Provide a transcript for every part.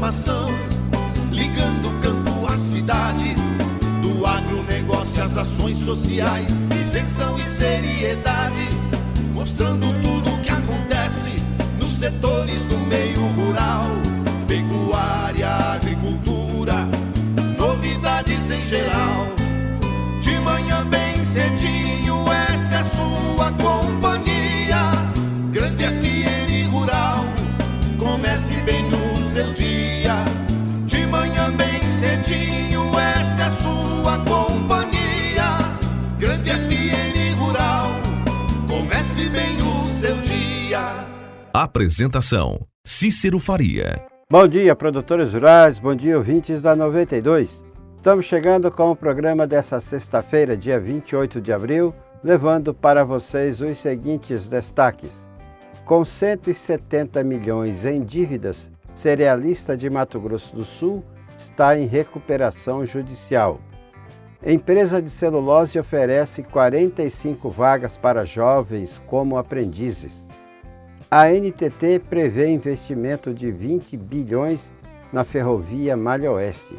informação, ligando o campo à cidade, do agronegócio às ações sociais, isenção e seriedade, mostrando tudo o que acontece nos setores do meio rural, pecuária, agricultura, novidades em geral. De manhã bem cedinho, essa é a sua companhia, Grande FM Rural, comece bem no seu dia. De manhã bem cedinho, essa é a sua companhia, Grande FM Rural, comece bem o seu dia. Apresentação: Cícero Faria. Bom dia, produtores rurais, bom dia, ouvintes da 92. Estamos chegando com o programa dessa sexta-feira, dia 28 de abril, levando para vocês os seguintes destaques. Com 170 milhões em dívidas, cerealista de Mato Grosso do Sul está em recuperação judicial. Empresa de celulose oferece 45 vagas para jovens como aprendizes. A NTT prevê investimento de 20 bilhões na ferrovia Malha Oeste.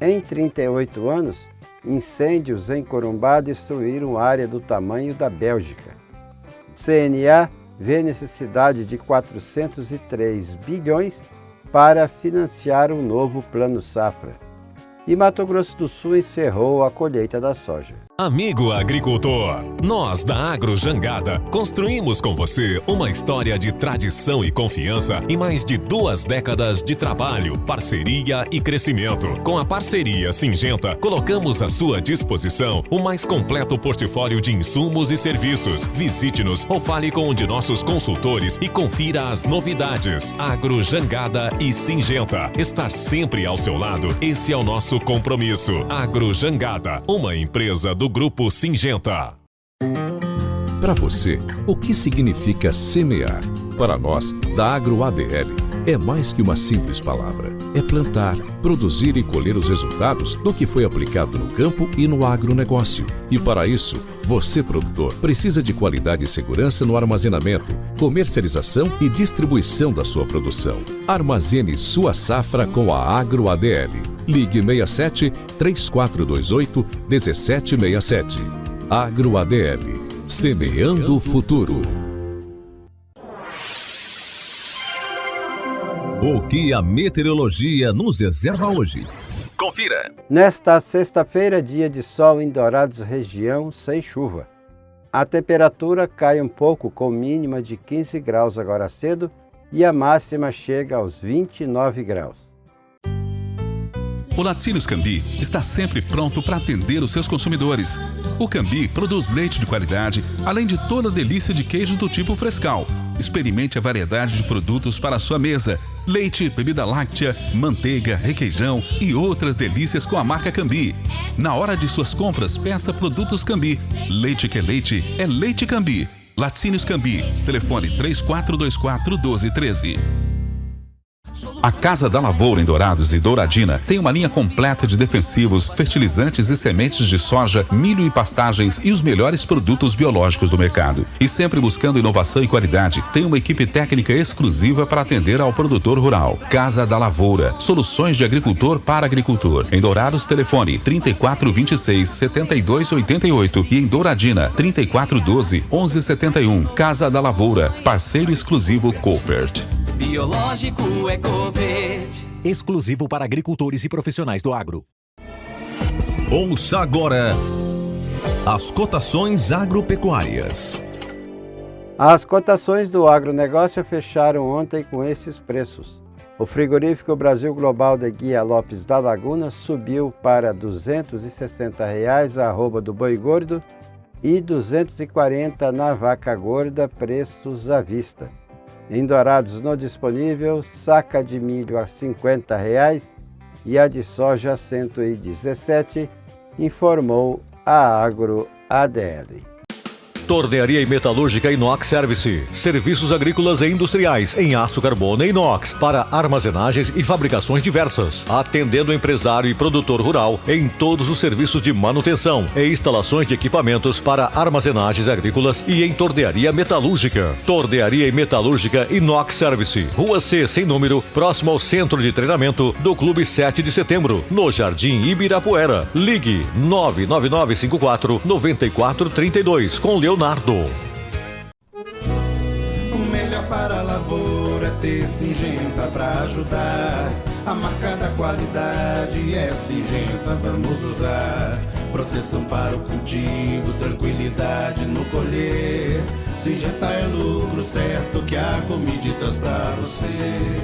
Em 38 anos, incêndios em Corumbá destruíram área do tamanho da Bélgica. CNA vê necessidade de 403 bilhões para financiar o novo Plano Safra. E Mato Grosso do Sul encerrou a colheita da soja. Amigo agricultor, nós da Agro Jangada construímos com você uma história de tradição e confiança em mais de 2 décadas de trabalho, parceria e crescimento. Com a parceria Syngenta, colocamos à sua disposição o mais completo portfólio de insumos e serviços. Visite-nos ou fale com um de nossos consultores e confira as novidades. Agro Jangada e Syngenta, estar sempre ao seu lado, esse é o nosso compromisso. Agro Jangada, uma empresa do Grupo Syngenta. Para você, o que significa semear? Para nós, da Agro ADL, é mais que uma simples palavra. É plantar, produzir e colher os resultados do que foi aplicado no campo e no agronegócio. E para isso, você, produtor, precisa de qualidade e segurança no armazenamento, comercialização e distribuição da sua produção. Armazene sua safra com a Agro ADL. Ligue 67 3428 1767. Agro ADL. Semeando o futuro. O que a meteorologia nos reserva hoje? Confira! Nesta sexta-feira, dia de sol em Dourados, região sem chuva. A temperatura cai um pouco, com mínima de 15 graus agora cedo e a máxima chega aos 29 graus. O Laticínios Cambi está sempre pronto para atender os seus consumidores. O Cambi produz leite de qualidade, além de toda a delícia de queijo do tipo frescal. Experimente a variedade de produtos para a sua mesa. Leite, bebida láctea, manteiga, requeijão e outras delícias com a marca Cambi. Na hora de suas compras, peça produtos Cambi. Leite que é leite Cambi. Laticínios Cambi. Telefone 3424-1213. A Casa da Lavoura em Dourados e Douradina tem uma linha completa de defensivos, fertilizantes e sementes de soja, milho e pastagens e os melhores produtos biológicos do mercado. E sempre buscando inovação e qualidade, tem uma equipe técnica exclusiva para atender ao produtor rural. Casa da Lavoura, soluções de agricultor para agricultor. Em Dourados, telefone 3426-7288 e em Douradina, 3412-1171. Casa da Lavoura, parceiro exclusivo Coopert. Biológico é Coopert. Exclusivo para agricultores e profissionais do agro. Ouça agora as cotações agropecuárias. As cotações do agronegócio fecharam ontem com esses preços. O frigorífico Brasil Global de Guia Lopes da Laguna subiu para R$ 260 a arroba do boi gordo e R$ 240 na vaca gorda, preços à vista. Em Dourados, no disponível, saca de milho a R$ 50 e a de soja a 117, informou a Agro ADL. Tornearia e Metalúrgica Inox Service. Serviços agrícolas e industriais em aço carbono e inox para armazenagens e fabricações diversas. Atendendo empresário e produtor rural em todos os serviços de manutenção e instalações de equipamentos para armazenagens agrícolas e em tornearia metalúrgica. Tornearia e Metalúrgica Inox Service. Rua C, sem número, próximo ao centro de treinamento do Clube 7 de Setembro, no Jardim Ibirapuera. Ligue 99954-9432 com Leonardo. O melhor para a lavoura é ter Syngenta para ajudar. A marca da qualidade é Syngenta, vamos usar. Proteção para o cultivo, tranquilidade no colher. Syngenta é lucro certo que a Comide traz pra você.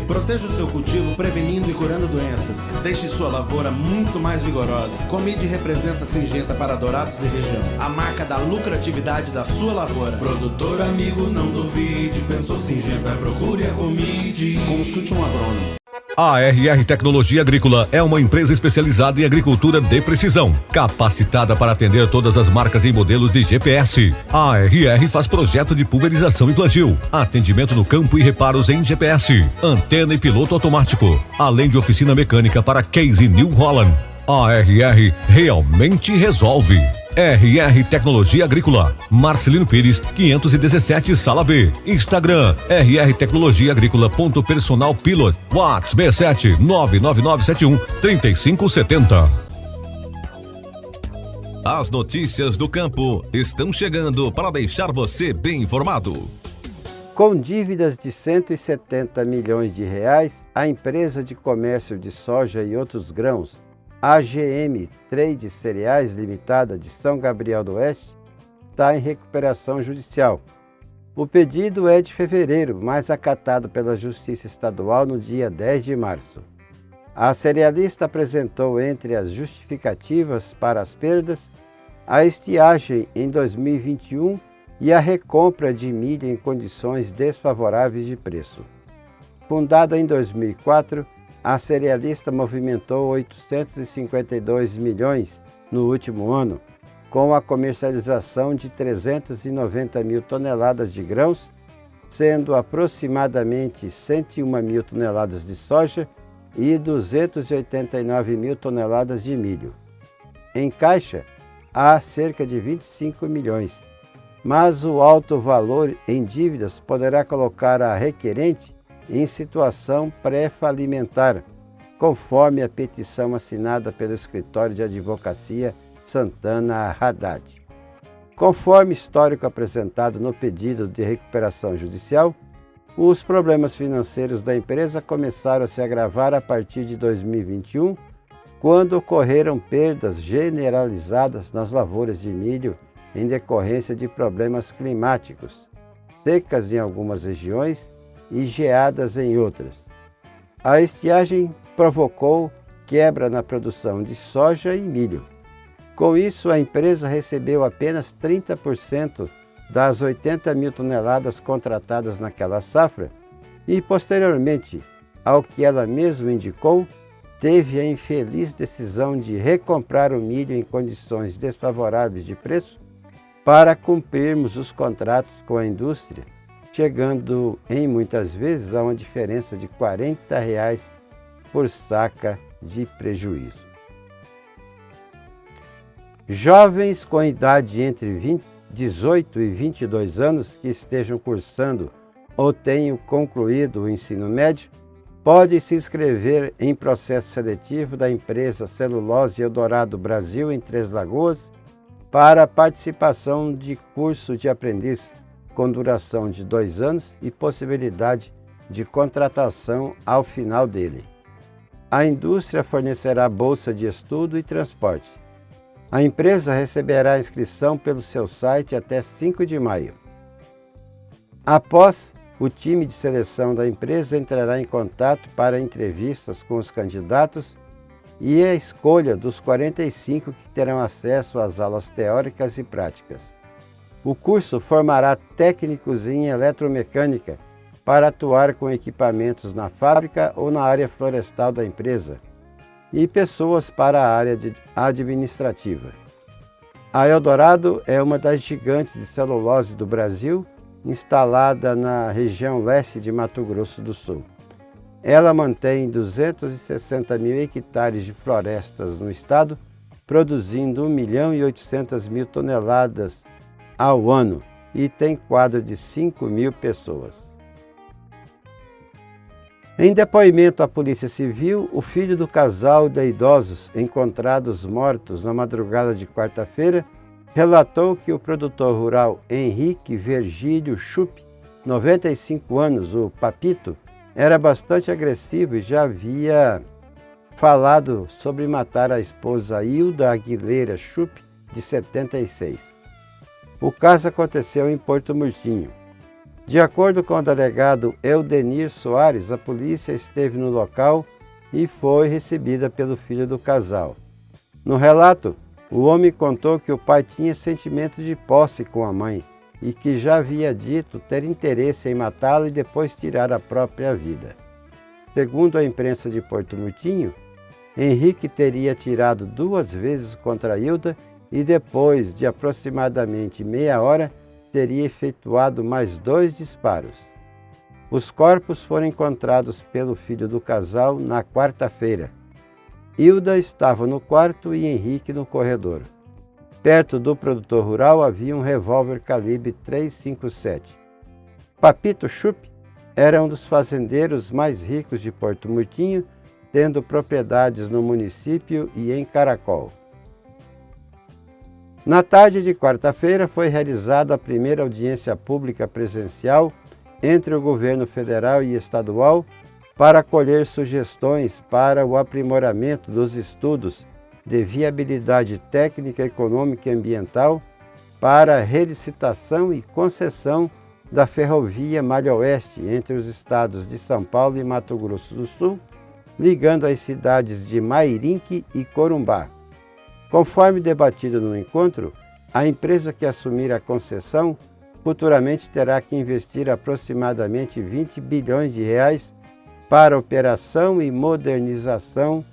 Proteja o seu cultivo prevenindo e curando doenças. Deixe sua lavoura muito mais vigorosa. Comide representa Syngenta para Dourados e região. A marca da lucratividade da sua lavoura. Produtor amigo, não duvide. Pensou Syngenta, procure a Comide. Consulte um agrônomo. A ARR Tecnologia Agrícola é uma empresa especializada em agricultura de precisão, capacitada para atender todas as marcas e modelos de GPS. A ARR faz projeto de pulverização e plantio, atendimento no campo e reparos em GPS, antena e piloto automático, além de oficina mecânica para Case New Holland. A ARR realmente resolve. RR Tecnologia Agrícola, Marcelino Pires, 517, Sala B. Instagram, RR Tecnologia Agrícola.personalpilot. WhatsApp 67 99971 3570. As notícias do campo estão chegando para deixar você bem informado. Com dívidas de 170 milhões de reais, a empresa de comércio de soja e outros grãos, AGM Trade Cereais Limitada de São Gabriel do Oeste, está em recuperação judicial. O pedido é de fevereiro, mas acatado pela Justiça Estadual no dia 10 de março. A cerealista apresentou entre as justificativas para as perdas a estiagem em 2021 e a recompra de milho em condições desfavoráveis de preço. Fundada em 2004, a cerealista movimentou 852 milhões no último ano, com a comercialização de 390 mil toneladas de grãos, sendo aproximadamente 101 mil toneladas de soja e 289 mil toneladas de milho. Em caixa, há cerca de 25 milhões, mas o alto valor em dívidas poderá colocar a requerente em situação pré-falimentar, conforme a petição assinada pelo Escritório de Advocacia Santana Haddad. Conforme histórico apresentado no pedido de recuperação judicial, os problemas financeiros da empresa começaram a se agravar a partir de 2021, quando ocorreram perdas generalizadas nas lavouras de milho em decorrência de problemas climáticos, secas em algumas regiões e geadas em outras. A estiagem provocou quebra na produção de soja e milho. Com isso, a empresa recebeu apenas 30% das 80 mil toneladas contratadas naquela safra e, posteriormente, ao que ela mesma indicou, teve a infeliz decisão de recomprar o milho em condições desfavoráveis de preço para cumprirmos os contratos com a indústria, chegando em muitas vezes a uma diferença de R$ 40 por saca de prejuízo. Jovens com idade entre 18 e 22 anos que estejam cursando ou tenham concluído o ensino médio podem se inscrever em processo seletivo da empresa Celulose Eldorado Brasil em Três Lagoas para a participação de curso de aprendiz com duração de 2 anos e possibilidade de contratação ao final dele. A indústria fornecerá bolsa de estudo e transporte. A empresa receberá a inscrição pelo seu site até 5 de maio. Após, o time de seleção da empresa entrará em contato para entrevistas com os candidatos e a escolha dos 45 que terão acesso às aulas teóricas e práticas. O curso formará técnicos em eletromecânica para atuar com equipamentos na fábrica ou na área florestal da empresa e pessoas para a área administrativa. A Eldorado é uma das gigantes de celulose do Brasil, instalada na região leste de Mato Grosso do Sul. Ela mantém 260 mil hectares de florestas no estado, produzindo 1.800.000 toneladas ao ano e tem quadro de 5 mil pessoas. Em depoimento à Polícia Civil, o filho do casal de idosos encontrados mortos na madrugada de quarta-feira relatou que o produtor rural Henrique Virgílio Chup, 95 anos, o Papito, era bastante agressivo e já havia falado sobre matar a esposa Hilda Aguilera Chup, de 76. O caso aconteceu em Porto Murtinho. De acordo com o delegado Eldenir Soares, a polícia esteve no local e foi recebida pelo filho do casal. No relato, o homem contou que o pai tinha sentimento de posse com a mãe e que já havia dito ter interesse em matá-la e depois tirar a própria vida. Segundo a imprensa de Porto Murtinho, Henrique teria atirado 2 vezes contra Hilda e depois de aproximadamente meia hora teria efetuado mais 2 disparos. Os corpos foram encontrados pelo filho do casal na quarta-feira. Hilda estava no quarto e Henrique no corredor. Perto do produtor rural havia um revólver calibre .357. Papito Chup era um dos fazendeiros mais ricos de Porto Murtinho, tendo propriedades no município e em Caracol. Na tarde de quarta-feira foi realizada a primeira audiência pública presencial entre o governo federal e estadual para colher sugestões para o aprimoramento dos estudos de viabilidade técnica, econômica e ambiental para a relicitação e concessão da Ferrovia Malha Oeste entre os estados de São Paulo e Mato Grosso do Sul, ligando as cidades de Mairinque e Corumbá. Conforme debatido no encontro, a empresa que assumir a concessão futuramente terá que investir aproximadamente 20 bilhões de reais para a operação e modernização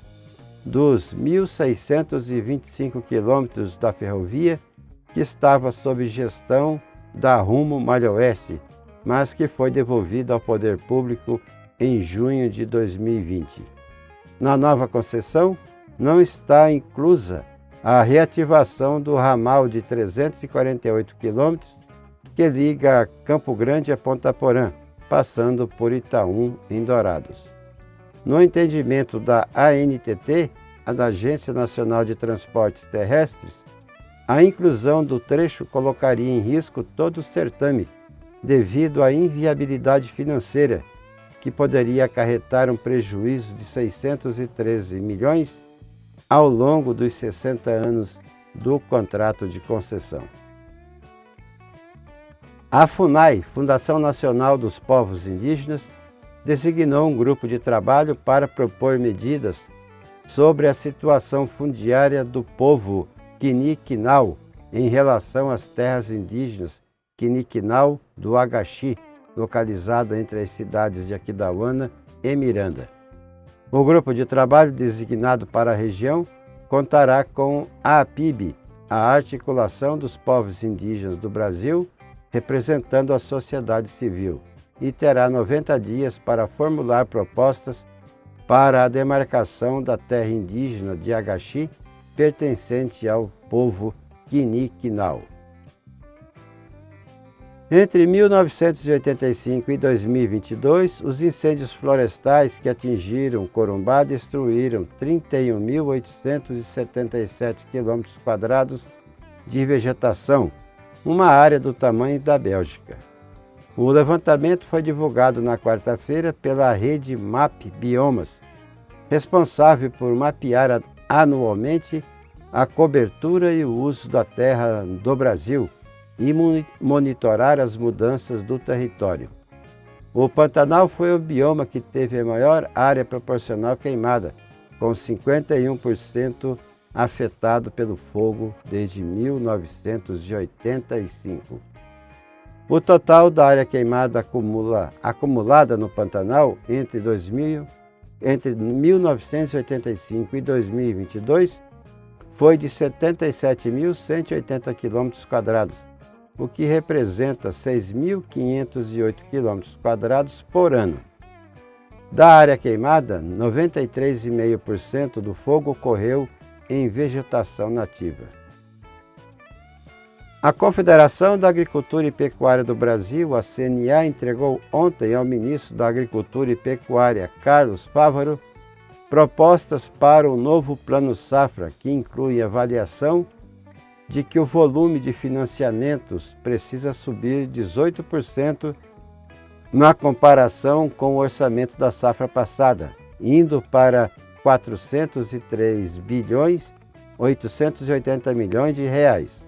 dos 1.625 quilômetros da ferrovia que estava sob gestão da Rumo Malha Oeste, mas que foi devolvida ao poder público em junho de 2020. Na nova concessão, não está inclusa a reativação do ramal de 348 quilômetros que liga Campo Grande a Ponta Porã, passando por Itaú, em Dourados. No entendimento da ANTT, a da Agência Nacional de Transportes Terrestres, a inclusão do trecho colocaria em risco todo o certame, devido à inviabilidade financeira, que poderia acarretar um prejuízo de 613 milhões ao longo dos 60 anos do contrato de concessão. A FUNAI, Fundação Nacional dos Povos Indígenas, designou um grupo de trabalho para propor medidas sobre a situação fundiária do povo Quiniquinau em relação às terras indígenas Quiniquinau do Agaxi, localizada entre as cidades de Aquidauana e Miranda. O grupo de trabalho designado para a região contará com a APIB, a Articulação dos Povos Indígenas do Brasil, representando a sociedade civil, e terá 90 dias para formular propostas para a demarcação da terra indígena de Agaxi, pertencente ao povo Quiniquinau. Entre 1985 e 2022, os incêndios florestais que atingiram Corumbá destruíram 31.877 km² de vegetação, uma área do tamanho da Bélgica. O levantamento foi divulgado na quarta-feira pela rede MAP Biomas, responsável por mapear anualmente a cobertura e o uso da terra do Brasil e monitorar as mudanças do território. O Pantanal foi o bioma que teve a maior área proporcional queimada, com 51% afetado pelo fogo desde 1985. O total da área queimada acumulada no Pantanal entre 1985 e 2022 foi de 77.180 km², o que representa 6.508 km² por ano. Da área queimada, 93,5% do fogo ocorreu em vegetação nativa. A Confederação da Agricultura e Pecuária do Brasil, a CNA, entregou ontem ao ministro da Agricultura e Pecuária, Carlos Fávaro, propostas para o novo Plano Safra, que inclui avaliação de que o volume de financiamentos precisa subir 18% na comparação com o orçamento da safra passada, indo para 403 bilhões 880 milhões de reais.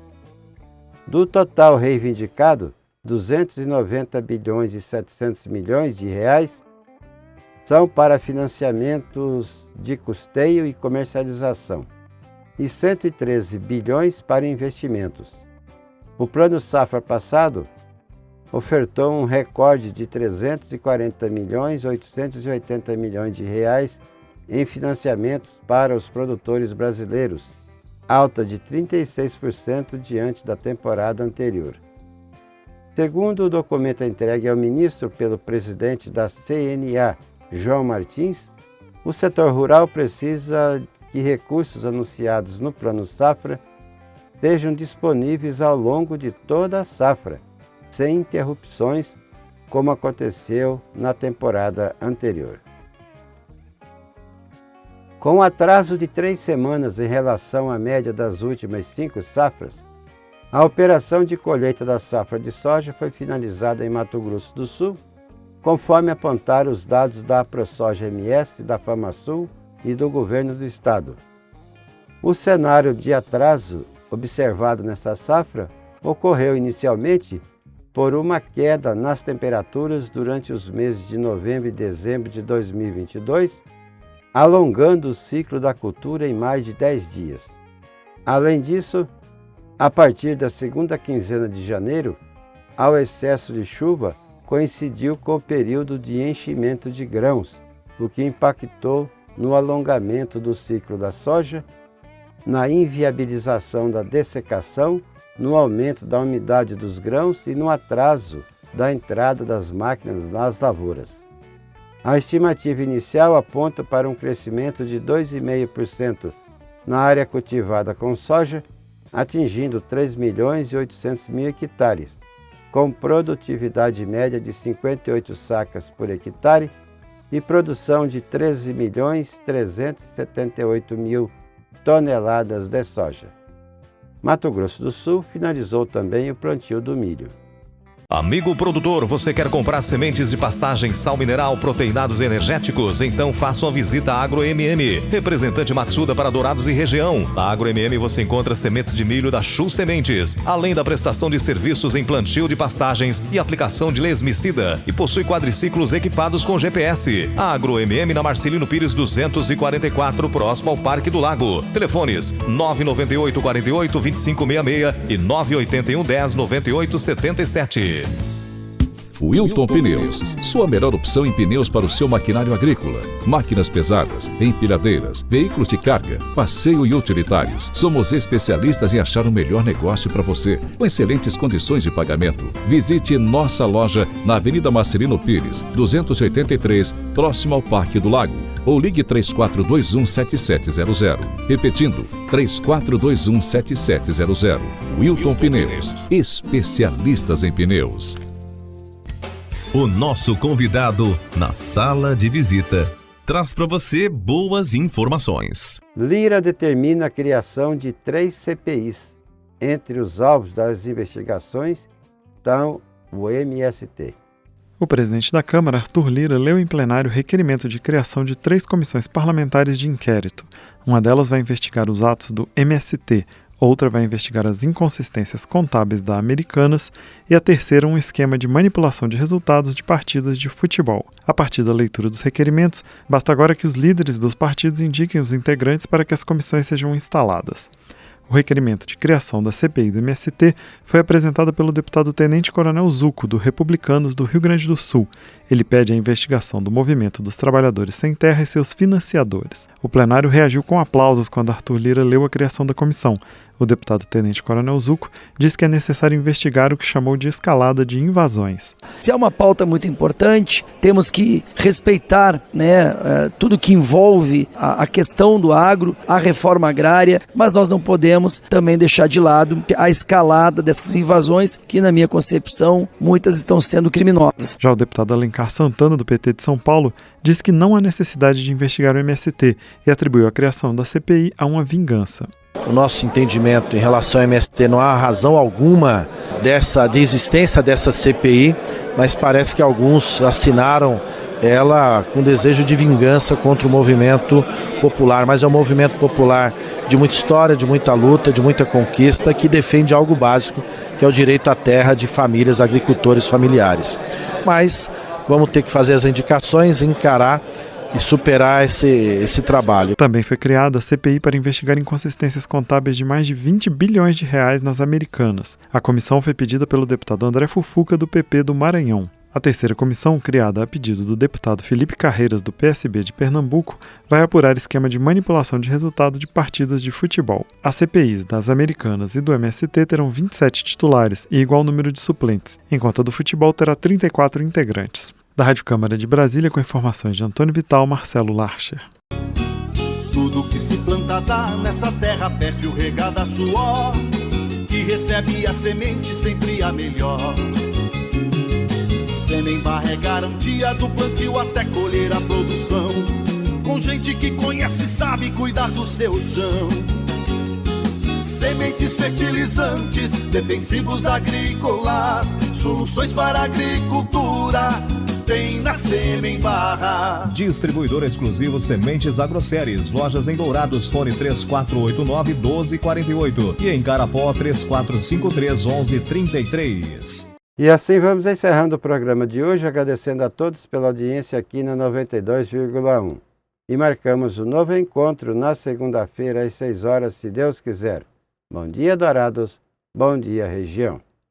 Do total reivindicado, 290 bilhões e 700 milhões de reais são para financiamentos de custeio e comercialização e 113 bilhões para investimentos. O Plano Safra passado ofertou um recorde de 340 milhões 880 milhões de reais em financiamentos para os produtores brasileiros, alta de 36% diante da temporada anterior. Segundo o documento entregue ao ministro pelo presidente da CNA, João Martins, o setor rural precisa que recursos anunciados no Plano Safra sejam disponíveis ao longo de toda a safra, sem interrupções, como aconteceu na temporada anterior. Com atraso de 3 semanas em relação à média das últimas 5 safras, a operação de colheita da safra de soja foi finalizada em Mato Grosso do Sul, conforme apontaram os dados da AproSoja-MS, da FamaSul e do governo do estado. O cenário de atraso observado nessa safra ocorreu inicialmente por uma queda nas temperaturas durante os meses de novembro e dezembro de 2022, alongando o ciclo da cultura em mais de 10 dias. Além disso, a partir da segunda quinzena de janeiro, ao excesso de chuva coincidiu com o período de enchimento de grãos, o que impactou no alongamento do ciclo da soja, na inviabilização da dessecação, no aumento da umidade dos grãos e no atraso da entrada das máquinas nas lavouras. A estimativa inicial aponta para um crescimento de 2,5% na área cultivada com soja, atingindo 3 milhões e 800 mil hectares, com produtividade média de 58 sacas por hectare e produção de 13 milhões 378 mil toneladas de soja. Mato Grosso do Sul finalizou também o plantio do milho. Amigo produtor, você quer comprar sementes de pastagem, sal mineral, proteinados e energéticos? Então faça uma visita à AgroMM, representante Matsuda para Dourados e região. Na AgroMM você encontra sementes de milho da Chu Sementes, além da prestação de serviços em plantio de pastagens e aplicação de lesmicida, e possui quadriciclos equipados com GPS. A AgroMM na Marcelino Pires 244, próximo ao Parque do Lago. Telefones 998 48 2566 e 981 10 98 77. Wilton Pneus, sua melhor opção em pneus para o seu maquinário agrícola. Máquinas pesadas, empilhadeiras, veículos de carga, passeio e utilitários. Somos especialistas em achar o melhor negócio para você, com excelentes condições de pagamento. Visite nossa loja na Avenida Marcelino Pires, 283, próximo ao Parque do Lago. Ou ligue 3421-7700. Repetindo, 3421-7700. Wilton Pneus, especialistas em pneus. O nosso convidado na sala de visita traz para você boas informações. Lira determina a criação de 3 CPIs. Entre os alvos das investigações estão o MST. O presidente da Câmara, Arthur Lira, leu em plenário o requerimento de criação de 3 comissões parlamentares de inquérito. Uma delas vai investigar os atos do MST, outra vai investigar as inconsistências contábeis da Americanas e a terceira um esquema de manipulação de resultados de partidas de futebol. A partir da leitura dos requerimentos, basta agora que os líderes dos partidos indiquem os integrantes para que as comissões sejam instaladas. O requerimento de criação da CPI do MST foi apresentado pelo deputado Tenente Coronel Zuco, do Republicanos do Rio Grande do Sul. Ele pede a investigação do Movimento dos Trabalhadores Sem Terra e seus financiadores. O plenário reagiu com aplausos quando Arthur Lira leu a criação da comissão. O deputado Tenente Coronel Zuco diz que é necessário investigar o que chamou de escalada de invasões. Se é uma pauta muito importante, temos que respeitar, tudo que envolve a questão do agro, a reforma agrária, mas nós não podemos também deixar de lado a escalada dessas invasões, que na minha concepção, muitas estão sendo criminosas. Já o deputado Alencar Santana, do PT de São Paulo, diz que não há necessidade de investigar o MST e atribuiu a criação da CPI a uma vingança. O nosso entendimento em relação ao MST, não há razão alguma de existência dessa CPI, mas parece que alguns assinaram ela com desejo de vingança contra o movimento popular, mas é um movimento popular de muita história, de muita luta, de muita conquista, que defende algo básico, que é o direito à terra de famílias, agricultores familiares. Mas vamos ter que fazer as indicações, encarar e superar esse trabalho. Também foi criada a CPI para investigar inconsistências contábeis de mais de 20 bilhões de reais nas Americanas. A comissão foi pedida pelo deputado André Fufuca, do PP do Maranhão. A terceira comissão, criada a pedido do deputado Felipe Carreiras, do PSB de Pernambuco, vai apurar esquema de manipulação de resultado de partidas de futebol. As CPIs das Americanas e do MST terão 27 titulares e igual número de suplentes, enquanto a do futebol terá 34 integrantes. Da Rádio Câmara de Brasília, com informações de Antônio Vital, Marcelo Larcher. Tudo que se planta dá nessa terra perde o regar da suor, que recebe a semente sempre a melhor. Semembar é garantia do plantio até colher a produção, com gente que conhece e sabe cuidar do seu chão. Sementes fertilizantes, defensivos agrícolas, soluções para a agricultura tem na Semembar. Distribuidor exclusivo Sementes Agroséries. Lojas em Dourados, fone 3489-1248 e em Carapó 3453-1133. E assim vamos encerrando o programa de hoje, agradecendo a todos pela audiência aqui na 92,1. E marcamos um novo encontro na segunda-feira às 6 horas, se Deus quiser. Bom dia, Dourados. Bom dia, região.